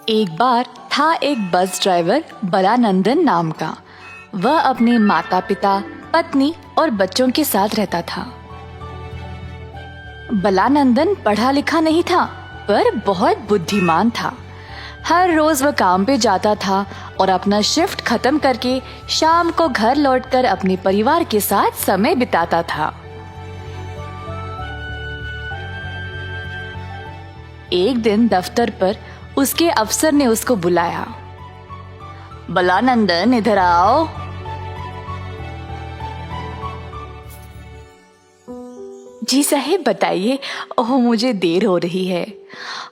एक बार था एक बस ड्राइवर बलानंदन नाम का। वह अपने माता पिता, पत्नी और बच्चों के साथ रहता था। बलानंदन पढ़ा लिखा नहीं था, पर बहुत बुद्धिमान था। हर रोज वह काम पे जाता था और अपना शिफ्ट खत्म करके शाम को घर लौटकर अपने परिवार के साथ समय बिताता था। एक दिन दफ्तर पर उसके अफसर ने उसको बुलाया। बलानंदन, इधर आओ। जी साहब, बताइए। ओह, मुझे देर हो रही है।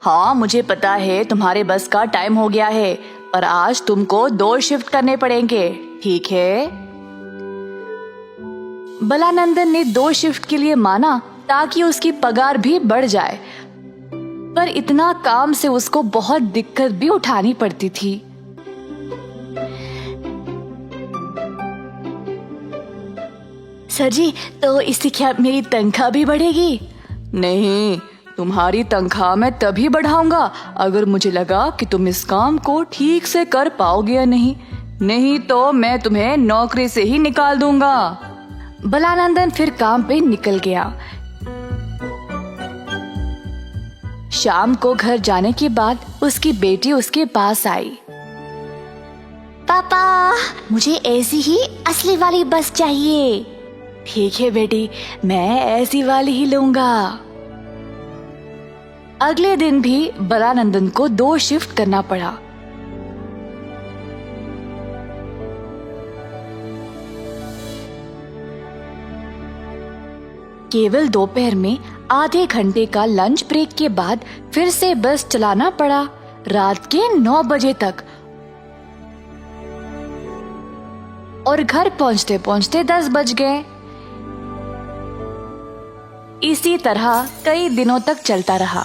हाँ, मुझे पता है तुम्हारे बस का टाइम हो गया है, पर आज तुमको 2 शिफ्ट करने पड़ेंगे, ठीक है? बलानंदन ने 2 शिफ्ट के लिए माना ताकि उसकी पगार भी बढ़ जाए, पर इतना काम से उसको बहुत दिक्कत भी उठानी पड़ती थी। सर जी, तो इससे क्या मेरी तनख्वाह भी बढ़ेगी? नहीं, तुम्हारी तनख्वाह मैं तभी बढ़ाऊंगा अगर मुझे लगा कि तुम इस काम को ठीक से कर पाओगे या नहीं तो मैं तुम्हें नौकरी से ही निकाल दूंगा। बलानंदन फिर काम पे निकल गया। शाम को घर जाने के बाद उसकी बेटी उसके पास आई। पापा, मुझे ऐसी ही असली वाली बस चाहिए। ठीक है बेटी, मैं ऐसी वाली ही लूंगा। अगले दिन भी बलानंदन को 2 शिफ्ट करना पड़ा। केवल दोपहर में आधे घंटे का लंच ब्रेक के बाद फिर से बस चलाना पड़ा, रात के 9 बजे तक। और घर पहुंचते पहुंचते 10 बज गए। इसी तरह कई दिनों तक चलता रहा।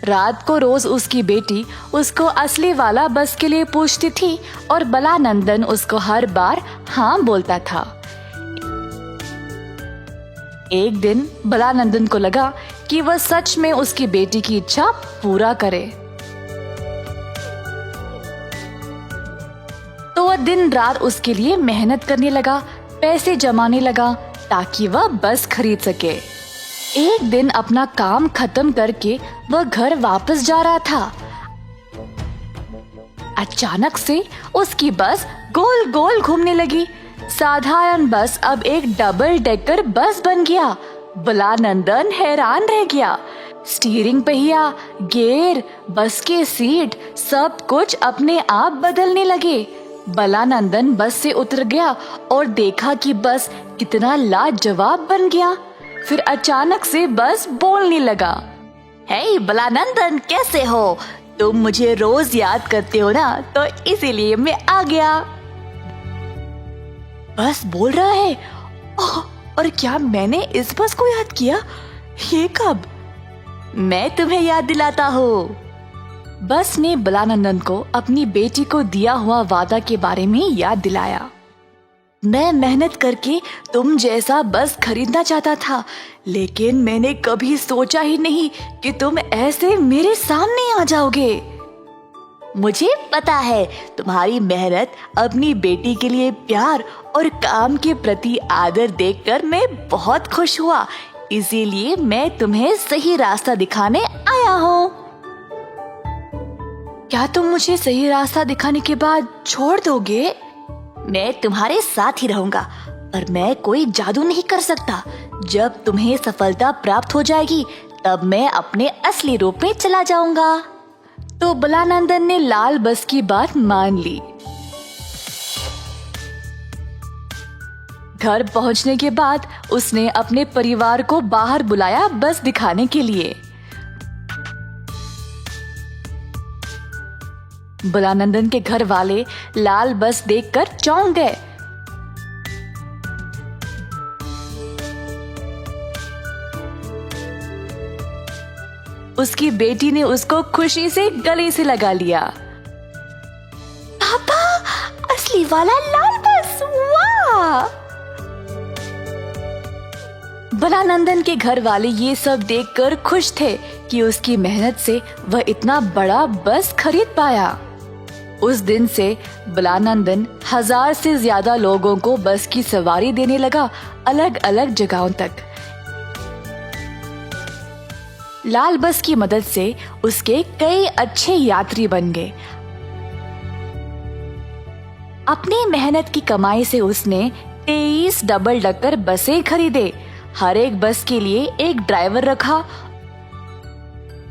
रात को रोज उसकी बेटी उसको असली वाला बस के लिए पूछती थी और बलानंदन उसको हर बार हाँ बोलता था। एक दिन बलानंदन को लगा कि वह सच में उसकी बेटी की इच्छा पूरा करे, तो वह दिन रात उसके लिए मेहनत करने लगा, पैसे जमाने लगा ताकि वह बस खरीद सके। एक दिन अपना काम खत्म करके वह घर वापस जा रहा था। अचानक से उसकी बस गोल गोल घूमने लगी। साधारण बस अब एक डबल डेकर बस बन गया। बलानंदन हैरान रह गया। स्टीयरिंग पहिया, गियर, बस के सीट, सब कुछ अपने आप बदलने लगे। बलानंदन बस से उतर गया और देखा कि बस कितना लाजवाब बन गया। फिर अचानक से बस बोलने लगा। हे बलानंदन, कैसे हो? तुम मुझे रोज याद करते हो ना, तो इसीलिए मैं आ गया। बस बोल रहा है? ओह, और क्या मैंने इस बस को याद किया? ये कब? मैं तुम्हें याद दिलाता हूँ। बस ने बलानंदन को अपनी बेटी को दिया हुआ वादा के बारे में याद दिलाया। मैं मेहनत करके तुम जैसा बस खरीदना चाहता था, लेकिन मैंने कभी सोचा ही नहीं कि तुम ऐसे मेरे सामने आ जाओगे। मुझे पता है, तुम्हारी मेहनत, अपनी बेटी के लिए प्यार और काम के प्रति आदर देखकर मैं बहुत खुश हुआ। इसीलिए मैं तुम्हें सही रास्ता दिखाने आया हूँ। क्या तुम मुझे सही रास्ता दिखाने के बाद छोड़ दोगे? मैं तुम्हारे साथ ही रहूंगा, पर मैं कोई जादू नहीं कर सकता। जब तुम्हें सफलता प्राप्त हो जाएगी, तब मैं अपने असली रूप में चला जाऊंगा। तो बलानंदन ने लाल बस की बात मान ली। घर पहुंचने के बाद उसने अपने परिवार को बाहर बुलाया बस दिखाने के लिए। बलानंदन के घर वाले लाल बस देखकर चौंक गए। उसकी बेटी ने उसको खुशी से गले से लगा लिया। पापा, असली वाला लाल बस, वाह! बलानंदन के घर वाले ये सब देखकर खुश थे कि उसकी मेहनत से वह इतना बड़ा बस खरीद पाया। उस दिन से बलानंदन 1000 से ज्यादा लोगों को बस की सवारी देने लगा, अलग अलग जगहों तक। लाल बस की मदद से उसके कई अच्छे यात्री बन गए। अपनी मेहनत की कमाई से उसने 23 डबल डकर बसें खरीदे। हर एक बस के लिए एक ड्राइवर रखा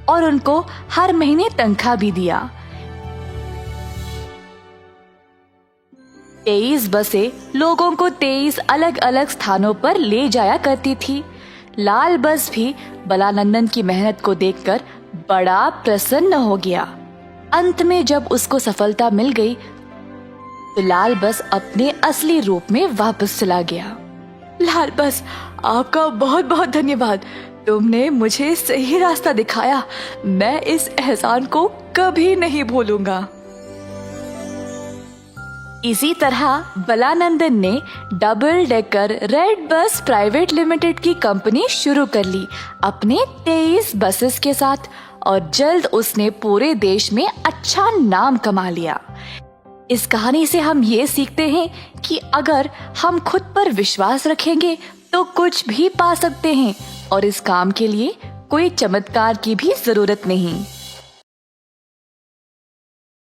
और उनको हर महीने तनख्वाह भी दिया। 23 बसें लोगों को 23 अलग अलग स्थानों पर ले जाया करती थी। लाल बस भी बलानंदन की मेहनत को देखकर बड़ा प्रसन्न हो गया। अंत में जब उसको सफलता मिल गई तो लाल बस अपने असली रूप में वापस चला गया। लाल बस, आपका बहुत बहुत धन्यवाद। तुमने मुझे सही रास्ता दिखाया। मैं इस एहसान को कभी नहीं भूलूंगा। इसी तरह बलानंदन ने double decker red bus private limited की कंपनी शुरू कर ली अपने 23 बसेस के साथ, और जल्द उसने पूरे देश में अच्छा नाम कमा लिया। इस कहानी से हम ये सीखते हैं कि अगर हम खुद पर विश्वास रखेंगे तो कुछ भी पा सकते हैं, और इस काम के लिए कोई चमत्कार की भी जरूरत नहीं।